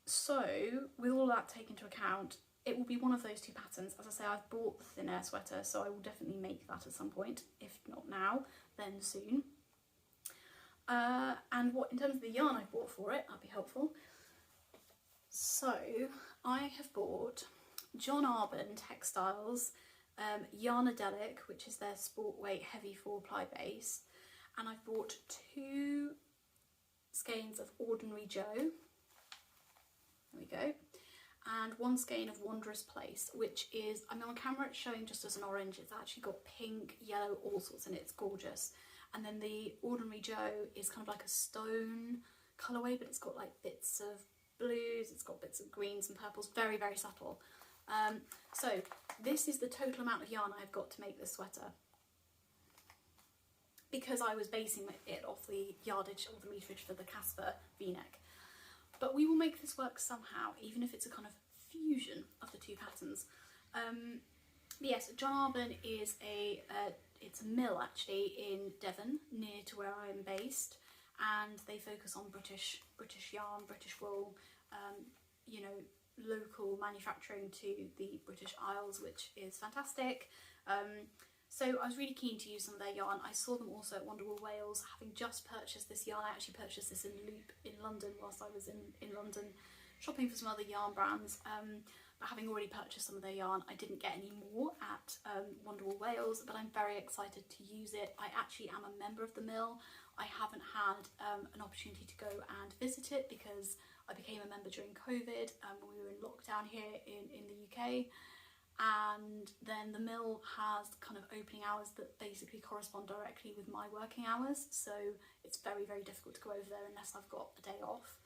Speaker 1: So with all that taken into account, it will be one of those two patterns. As I say, I've bought the thin air sweater, so I will definitely make that at some point, if not now, then soon. And what in terms of the yarn I bought for it, that'd be helpful. So I have bought John Arbon Textiles Yarnadelic, which is their sport weight heavy 4-ply base, and I've bought 2 skeins of Ordinary Joe, there we go, and 1 skein of Wondrous Place, which is, I mean on camera it's showing just as an orange, it's actually got pink, yellow, all sorts in it, it's gorgeous. And then the Ordinary Joe is kind of like a stone colourway, but it's got like bits of blues, it's got bits of greens and purples, very, very subtle. So this is the total amount of yarn I've got to make this sweater, because I was basing it off the yardage or the meterage for the Casper v-neck. But we will make this work somehow, even if it's a kind of fusion of the two patterns. Yes, John Arbon is it's a mill actually in Devon, near to where I am based, and they focus on British yarn, British wool, you know, local manufacturing to the British Isles, which is fantastic. So I was really keen to use some of their yarn. I saw them also at Wonderwool Wales, having just purchased this yarn. I actually purchased this in Loop in London whilst I was in London shopping for some other yarn brands. But having already purchased some of their yarn, I didn't get any more at Wonderwool Wales, but I'm very excited to use it. I actually am a member of the mill. I haven't had an opportunity to go and visit it because I became a member during COVID when we were in lockdown here in the UK. And then the mill has kind of opening hours that basically correspond directly with my working hours, so it's very, very difficult to go over there unless I've got a day off.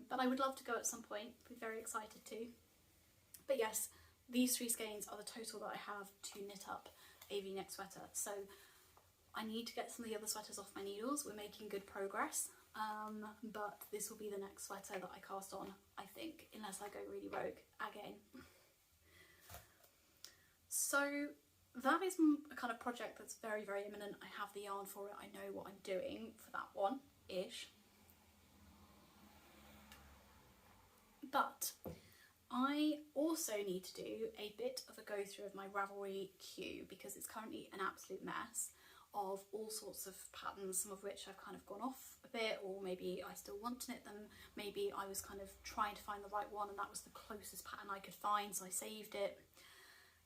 Speaker 1: But I would love to go at some point, be very excited to. But yes, these 3 skeins are the total that I have to knit up a v-neck sweater. So I need to get some of the other sweaters off my needles. We're making good progress, but this will be the next sweater that I cast on, I think, unless I go really rogue again. So that is a kind of project that's very, very imminent. I have the yarn for it. I know what I'm doing for that one-ish. But I also need to do a bit of a go through of my Ravelry queue, because it's currently an absolute mess of all sorts of patterns, some of which I've kind of gone off a bit, or maybe I still want to knit them. Maybe I was kind of trying to find the right one and that was the closest pattern I could find, so I saved it.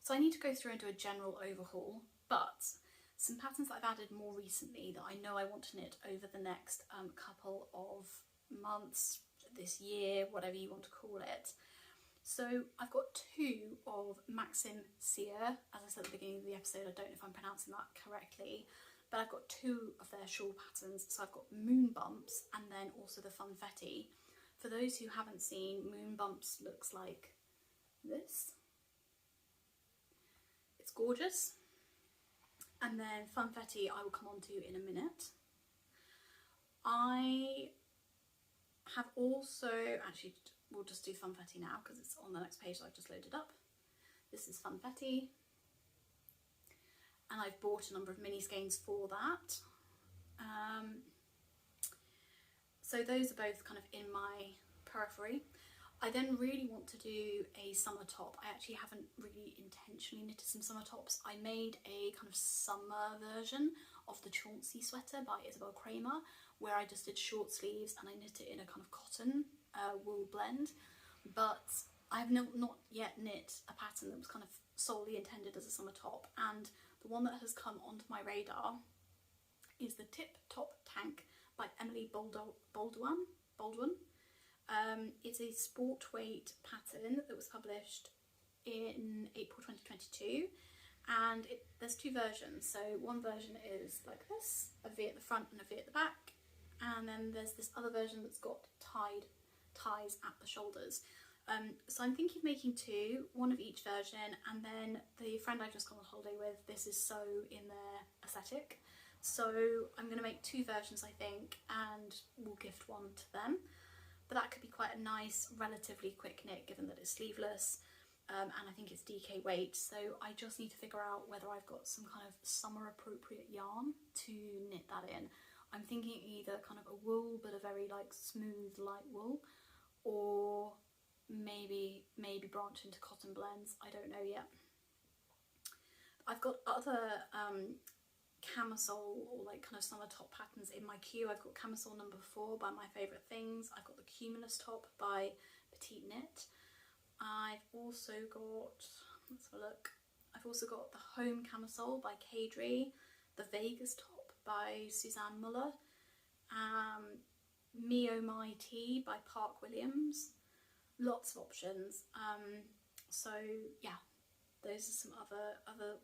Speaker 1: So I need to go through and do a general overhaul, but some patterns that I've added more recently that I know I want to knit over the next couple of months, this year, whatever you want to call it. So I've got 2 of Maxim Cyr. As I said at the beginning of the episode, I don't know if I'm pronouncing that correctly, but I've got 2 of their shawl patterns. So I've got Moon Bumps and then also the Funfetti. For those who haven't seen, Moon Bumps looks like this. It's gorgeous. And then Funfetti I will come on to in a minute. I have also, actually we'll just do Funfetti now because it's on the next page that I've just loaded up. This is Funfetti, and I've bought a number of mini skeins for that. So those are both kind of in my periphery. I then really want to do a summer top. I actually haven't really intentionally knitted some summer tops. I made a kind of summer version of the Chauncey sweater by Isabel Kramer, where I just did short sleeves and I knit it in a kind of cotton wool blend, but I have not yet knit a pattern that was kind of solely intended as a summer top, and the one that has come onto my radar is the Tip Top Tank by Emily Baldwin. It's a sport weight pattern that was published in April 2022, and there's two versions. So one version is like this, a V at the front and a V at the back, and then there's this other version that's got ties at the shoulders. So I'm thinking of making two, one of each version, and then the friend I've just gone on holiday with, this is so in their aesthetic. So I'm going to make two versions, I think, and we'll gift one to them. But that could be quite a nice, relatively quick knit, given that it's sleeveless, and I think it's DK weight. So I just need to figure out whether I've got some kind of summer appropriate yarn to knit that in. I'm thinking either kind of a wool, but a very like smooth, light wool, or maybe branch into cotton blends. I don't know yet. I've got other camisole or like kind of summer top patterns in my queue. I've got camisole number 4 by My Favourite Things. I've got the Cumulus top by Petite Knit. I've also got, let's have a look, I've also got the Home Camisole by Kadri, the Vegas top by Suzanne Muller, Me Oh My Tea by Park Williams. Lots of options. So yeah, those are some other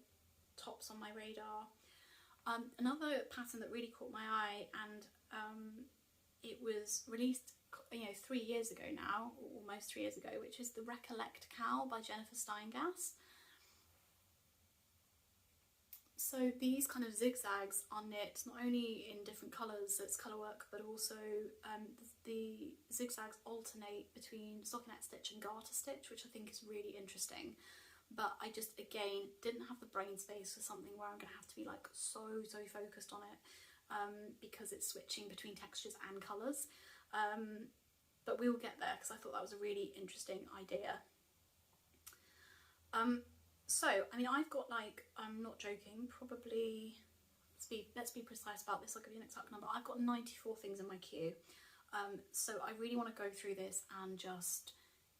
Speaker 1: tops on my radar. Another pattern that really caught my eye, and it was released 3 years ago now, or almost 3 years ago, which is the Recollect Cowl by Jennifer Steingass. So these kind of zigzags are knit not only in different colours, so it's colour work, but also the zigzags alternate between stockinette stitch and garter stitch, which I think is really interesting. But I just, again, didn't have the brain space for something where I'm going to have to be like so focused on it, because it's switching between textures and colours. But we will get there, because I thought that was a really interesting idea. So, I mean, I've got like, I'm not joking, probably, let's be precise about this, I'll give you an exact number. I've got 94 things in my queue. So I really want to go through this and just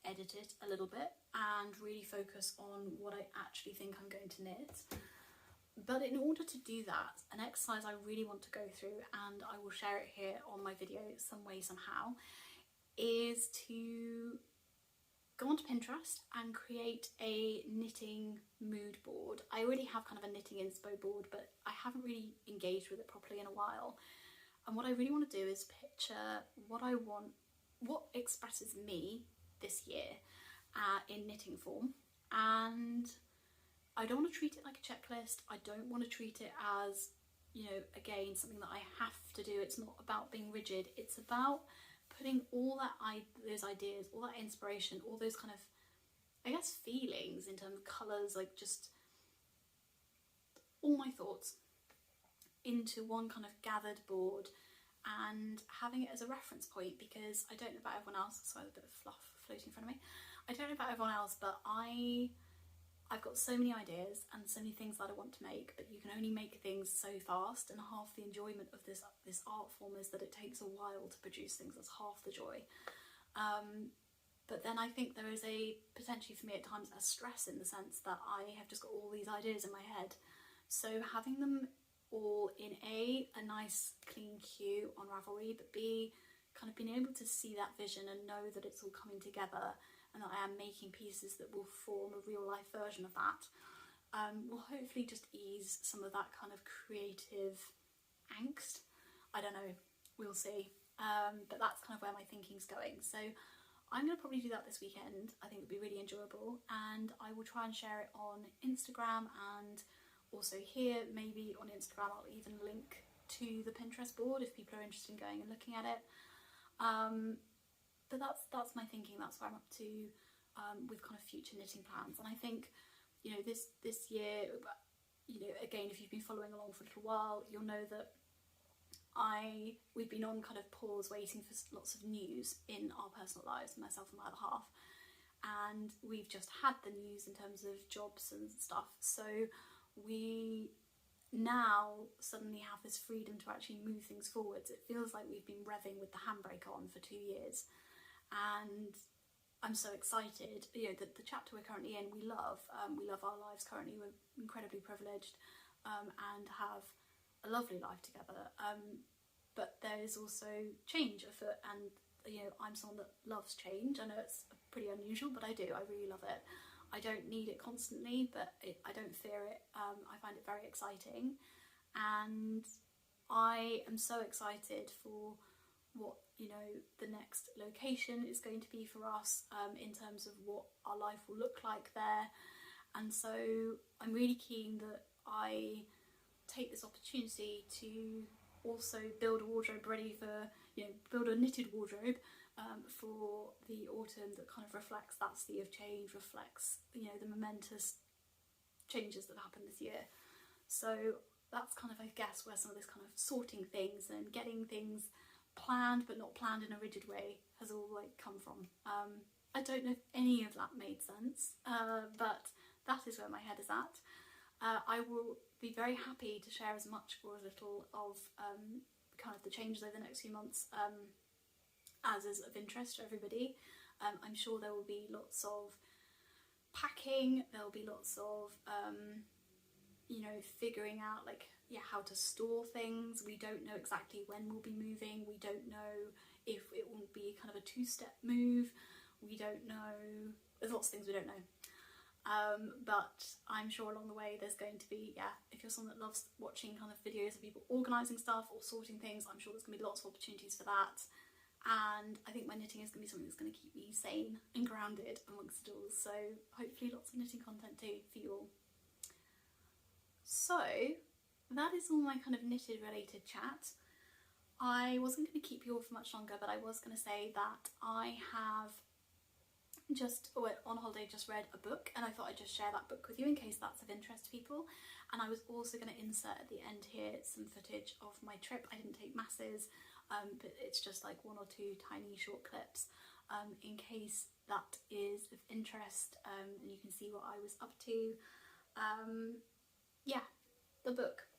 Speaker 1: edit it a little bit and really focus on what I actually think I'm going to knit. But in order to do that, an exercise I really want to go through, and I will share it here on my video some way somehow, is to go onto Pinterest and create a knitting mood board. I already have kind of a knitting inspo board, but I haven't really engaged with it properly in a while. And what I really want to do is picture what I want, what expresses me this year in knitting form. And I don't want to treat it like a checklist. I don't want to treat it as, again, something that I have to do. It's not about being rigid. It's about putting all those ideas, all that inspiration, all those kind of, I guess, feelings in terms of colours, like just all my thoughts into one kind of gathered board and having it as a reference point, because I don't know about everyone else, so I have a bit of fluff floating in front of me. I don't know about everyone else, but I've got so many ideas and so many things that I want to make, but you can only make things so fast, and half the enjoyment of this art form is that it takes a while to produce things. That's half the joy. But then I think there is a, potentially for me at times, a stress in the sense that I have just got all these ideas in my head. So having them all in a nice clean queue on Ravelry, but B, kind of being able to see that vision and know that it's all coming together, and that I am making pieces that will form a real life version of that, will hopefully just ease some of that kind of creative angst. I don't know, we'll see. But that's kind of where my thinking's going. So I'm going to probably do that this weekend. I think it'll be really enjoyable, and I will try and share it on Instagram, and also here, maybe on Instagram I'll even link to the Pinterest board if people are interested in going and looking at it. But that's my thinking. That's where I'm up to with kind of future knitting plans. And I think, this year, again, if you've been following along for a little while, you'll know that we've been on kind of pause waiting for lots of news in our personal lives, myself and my other half, and we've just had the news in terms of jobs and stuff. So we now suddenly have this freedom to actually move things forwards. It feels like we've been revving with the handbrake on for 2 years, and I'm so excited. The chapter we're currently in, we love our lives currently. We're incredibly privileged and have a lovely life together, but there is also change afoot, and I'm someone that loves change. I know it's pretty unusual, but I do. I really love it. I don't need it constantly, but I don't fear it. I find it very exciting, and I am so excited for what, you know, the next location is going to be for us, in terms of what our life will look like there. And so I'm really keen that I take this opportunity to also build a wardrobe ready for, you know, build a knitted wardrobe for the autumn that kind of reflects that sea of change, reflects, you know, the momentous changes that happened this year. So that's kind of, I guess, where some of this kind of sorting things and getting things planned but not planned in a rigid way has all like come from. I don't know if any of that made sense, but that is where my head is at. I will be very happy to share as much or as little of kind of the changes over the next few months as is of interest to everybody. I'm sure there will be lots of packing, there will be lots of you know, figuring out like, yeah, how to store things. We don't know exactly when we'll be moving. We don't know if it will be kind of a two-step move. We don't know, there's lots of things we don't know. But I'm sure along the way there's going to be, yeah, if you're someone that loves watching kind of videos of people organising stuff or sorting things, I'm sure there's going to be lots of opportunities for that. And I think my knitting is going to be something that's going to keep me sane and grounded amongst it all. So hopefully lots of knitting content too for you all. So that is all my kind of knitted related chat. I wasn't going to keep you all for much longer, but I was going to say that I have just, on holiday, just read a book, and I thought I'd just share that book with you in case that's of interest to people. And I was also going to insert at the end here some footage of my trip. I didn't take masses, but it's just like 1 or 2 tiny short clips in case that is of interest, and you can see what I was up to. Yeah, the book.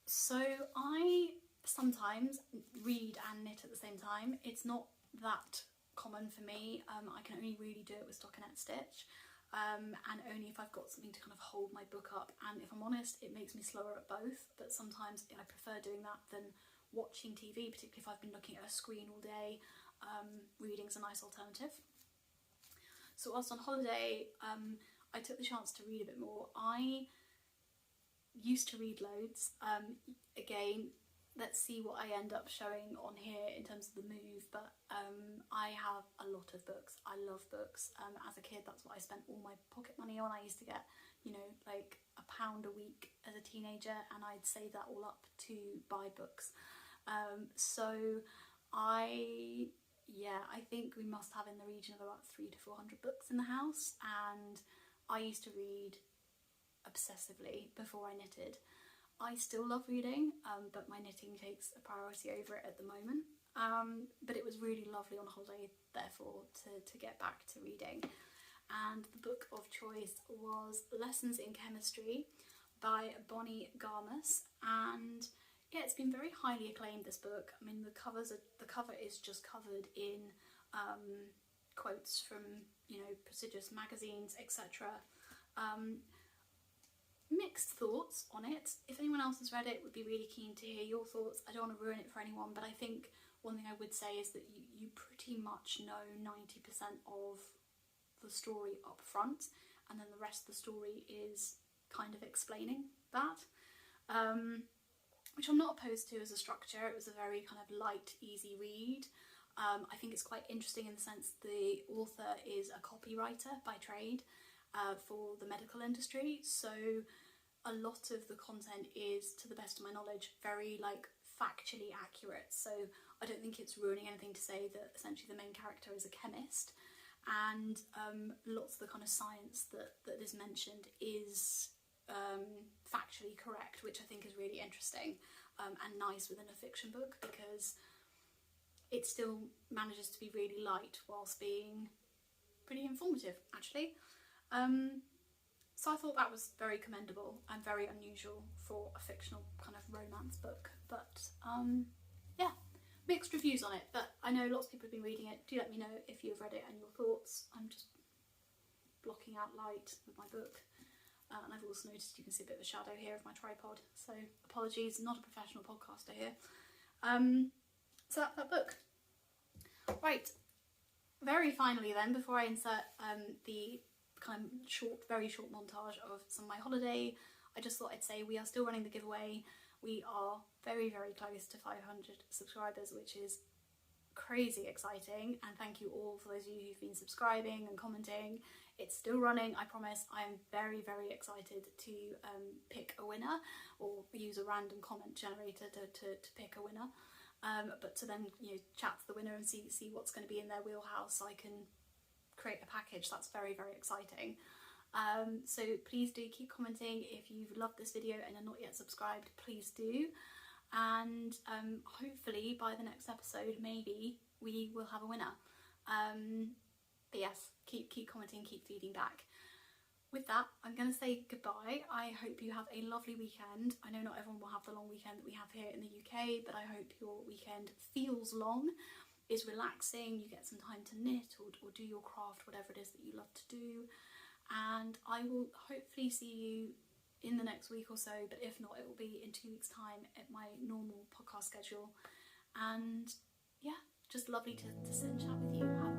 Speaker 1: So I sometimes read and knit at the same time. It's not that common for me. I can only really do it with stockinette stitch, and only if I've got something to kind of hold my book up. And if I'm honest, it makes me slower at both, but sometimes I prefer doing that than watching TV, particularly if I've been looking at a screen all day. Reading's a nice alternative. So whilst on holiday, I took the chance to read a bit more. I used to read loads. Again, let's see what I end up showing on here in terms of the move, but I have a lot of books. I love books. As a kid, that's what I spent all my pocket money on. I used to get, you know, like £1 a week as a teenager, and I'd save that all up to buy books. So I think we must have in the region of about 300 to 400 books in the house, and I used to read obsessively before I knitted. I still love reading, but my knitting takes a priority over it at the moment. But it was really lovely on holiday, therefore, to get back to reading. And the book of choice was Lessons in Chemistry by Bonnie Garmus, and yeah, it's been very highly acclaimed, this book. I mean, the cover is just covered in quotes from, you know, prestigious magazines, etc. Mixed thoughts on it. If anyone else has read it, would be really keen to hear your thoughts. I don't want to ruin it for anyone, but I think one thing I would say is that you pretty much know 90% of the story up front, and then the rest of the story is kind of explaining that, which I'm not opposed to as a structure. It was a very kind of light, easy read. I think it's quite interesting in the sense the author is a copywriter by trade for the medical industry, so a lot of the content is, to the best of my knowledge, very like factually accurate. So I don't think it's ruining anything to say that essentially the main character is a chemist, and lots of the kind of science that is mentioned is factually correct, which I think is really interesting and nice within a fiction book, because it still manages to be really light whilst being pretty informative, actually. So I thought that was very commendable and very unusual for a fictional kind of romance book. But yeah, mixed reviews on it, but I know lots of people have been reading it. Do let me know if you've read it and your thoughts. I'm just blocking out light with my book. And I've also noticed you can see a bit of a shadow here of my tripod, so apologies, not a professional podcaster here. So that's that book. Right, Very finally then, before I insert the kind of very short montage of some of my holiday, I just thought I'd say we are still running the giveaway. We are very, very close to 500 subscribers, which is crazy exciting, and thank you all for those of you who've been subscribing and commenting. It's still running, I promise. I am very, very excited to pick a winner, or use a random comment generator to pick a winner. But to then, you know, chat to the winner and see what's going to be in their wheelhouse, so I can create a package. That's very, very exciting. So please do keep commenting. If you've loved this video and are not yet subscribed, please do. And hopefully by the next episode, maybe we will have a winner. But yes, keep commenting, keep feeding back. With that, I'm going to say goodbye. I hope you have a lovely weekend. I know not everyone will have the long weekend that we have here in the UK, but I hope your weekend feels long, is relaxing, you get some time to knit or do your craft, whatever it is that you love to do. And I will hopefully see you in the next week or so, but if not, it will be in 2 weeks' time at my normal podcast schedule. And yeah, just lovely to sit and chat with you. Have